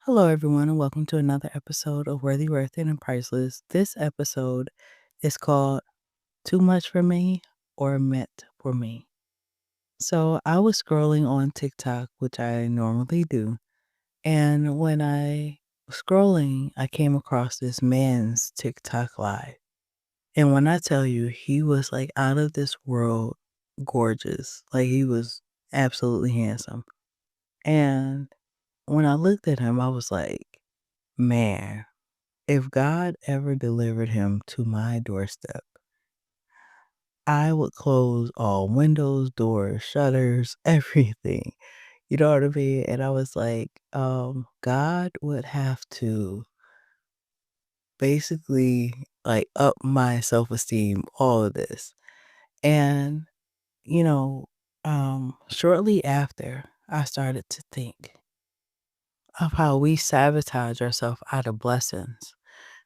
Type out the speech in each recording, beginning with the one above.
Hello, everyone, and welcome to another episode of Worthy, Worth It, and Priceless. This episode is called Too Much for Me or Meant for Me. So, I was scrolling on TikTok, which I normally do, and when I was scrolling, I came across this man's TikTok live. And when I tell you, he was like out of this world gorgeous, like he was absolutely handsome. And when I looked at him, I was like, man, if God ever delivered him to my doorstep, I would close all windows, doors, shutters, everything. You know what I mean? And I was like, God would have to basically like up my self-esteem, all of this. And, you know, shortly after, I started to think of how we sabotage ourselves out of blessings.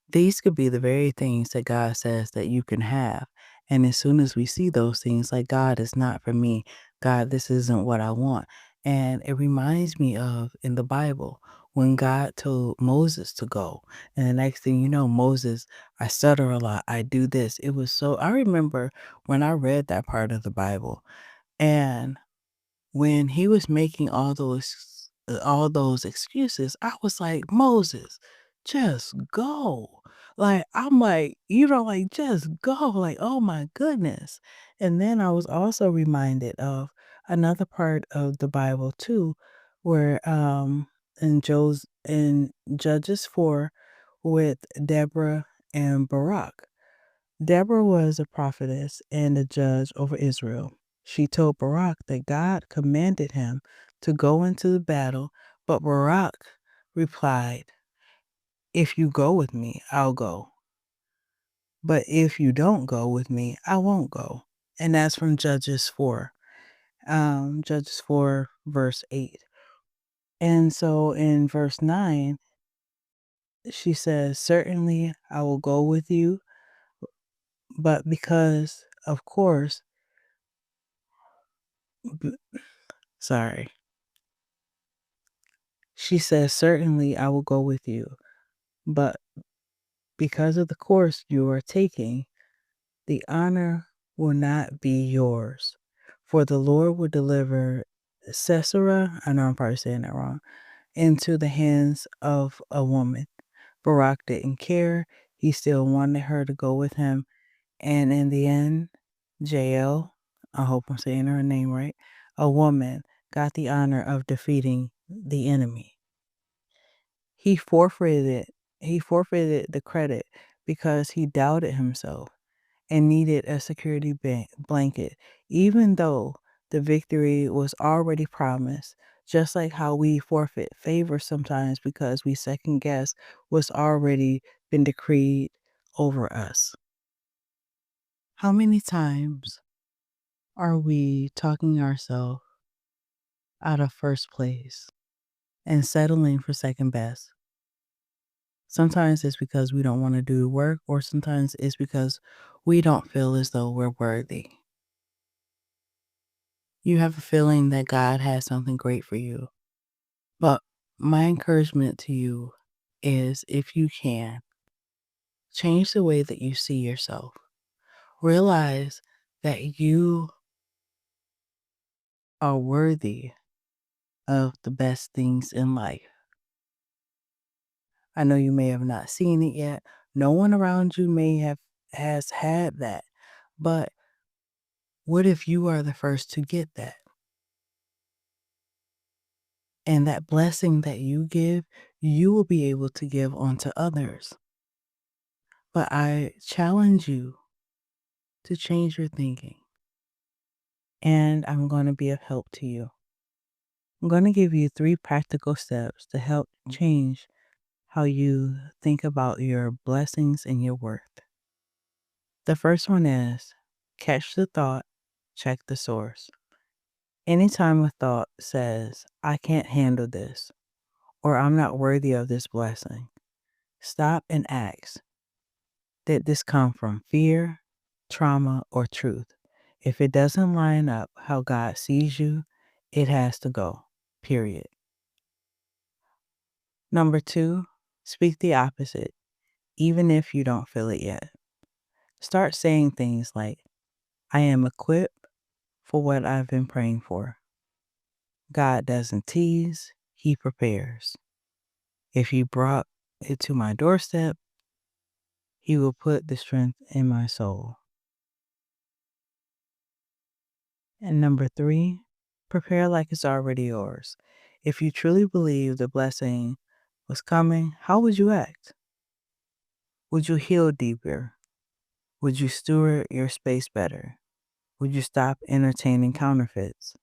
These could be the very things that God says that you can have. And as soon as we see those things, like, God is not for me. God, this isn't what I want. And it reminds me of in the Bible when God told Moses to go. And the next thing you know, Moses, I stutter a lot. I do this. It was so, I remember when I read that part of the Bible and when he was making all those excuses, I was like, "Moses, just go." Like, I'm like, like, "Just go." Like, oh my goodness. And then I was also reminded of another part of the Bible too, where, in Judges 4 with Deborah and Barak. Deborah was a prophetess and a judge over Israel. She told Barak that God commanded him to go into the battle, but Barak replied, "If you go with me, I'll go. But if you don't go with me, I won't go." And that's from Judges 4, Judges 4, verse 8. And so in verse 9, she says, "Certainly I will go with you, but because, of course, b- sorry." She says, "Certainly I will go with you, but because of the course you are taking, the honor will not be yours. For the Lord will deliver Sisera, I know I'm probably saying that wrong, into the hands of a woman." Barak didn't care. He still wanted her to go with him. And in the end, Jael, I hope I'm saying her name right, a woman, got the honor of defeating the enemy. He forfeited he forfeited the credit because he doubted himself and needed a security blanket, even though the victory was already promised, just like how we forfeit favor sometimes because we second guess what's already been decreed over us. How many times are we talking ourselves out of first place and settling for second best? Sometimes it's because we don't want to do the work, or sometimes it's because we don't feel as though we're worthy. You have a feeling that God has something great for you. But my encouragement to you is if you can, change the way that you see yourself. Realize that you are worthy of the best things in life. I know you may have not seen it yet. No one around you may have has had that. But what if you are the first to get that? And that blessing that you give, you will be able to give onto others. But I challenge you to change your thinking, and I'm going to be of help to you. I'm going to give you 3 practical steps to help change how you think about your blessings and your worth. The first one is catch the thought, check the source. Anytime a thought says, "I can't handle this," or "I'm not worthy of this blessing," stop and ask, did this come from fear, trauma, or truth? If it doesn't line up how God sees you, it has to go, period. Number 2, speak the opposite, even if you don't feel it yet. Start saying things like, I am equipped for what I've been praying for. God doesn't tease, He prepares. If He brought it to my doorstep, He will put the strength in my soul. And number 3, prepare like it's already yours. If you truly believe the blessing was coming, how would you act? Would you heal deeper? Would you steward your space better? Would you stop entertaining counterfeits?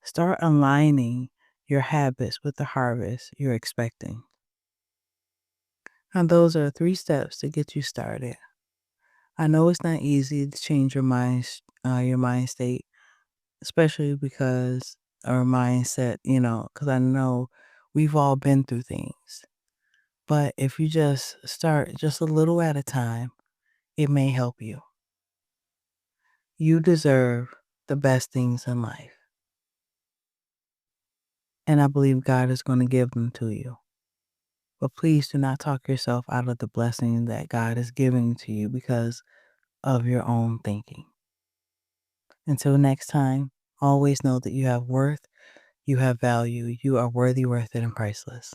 Start aligning your habits with the harvest you're expecting. And those are 3 steps to get you started. I know it's not easy to change your mind state, especially because our mindset, because I know we've all been through things. But if you just start just a little at a time, it may help you. You deserve the best things in life. And I believe God is going to give them to you. But please do not talk yourself out of the blessing that God is giving to you because of your own thinking. Until next time, always know that you have worth, you have value, you are worthy, worth it, and priceless.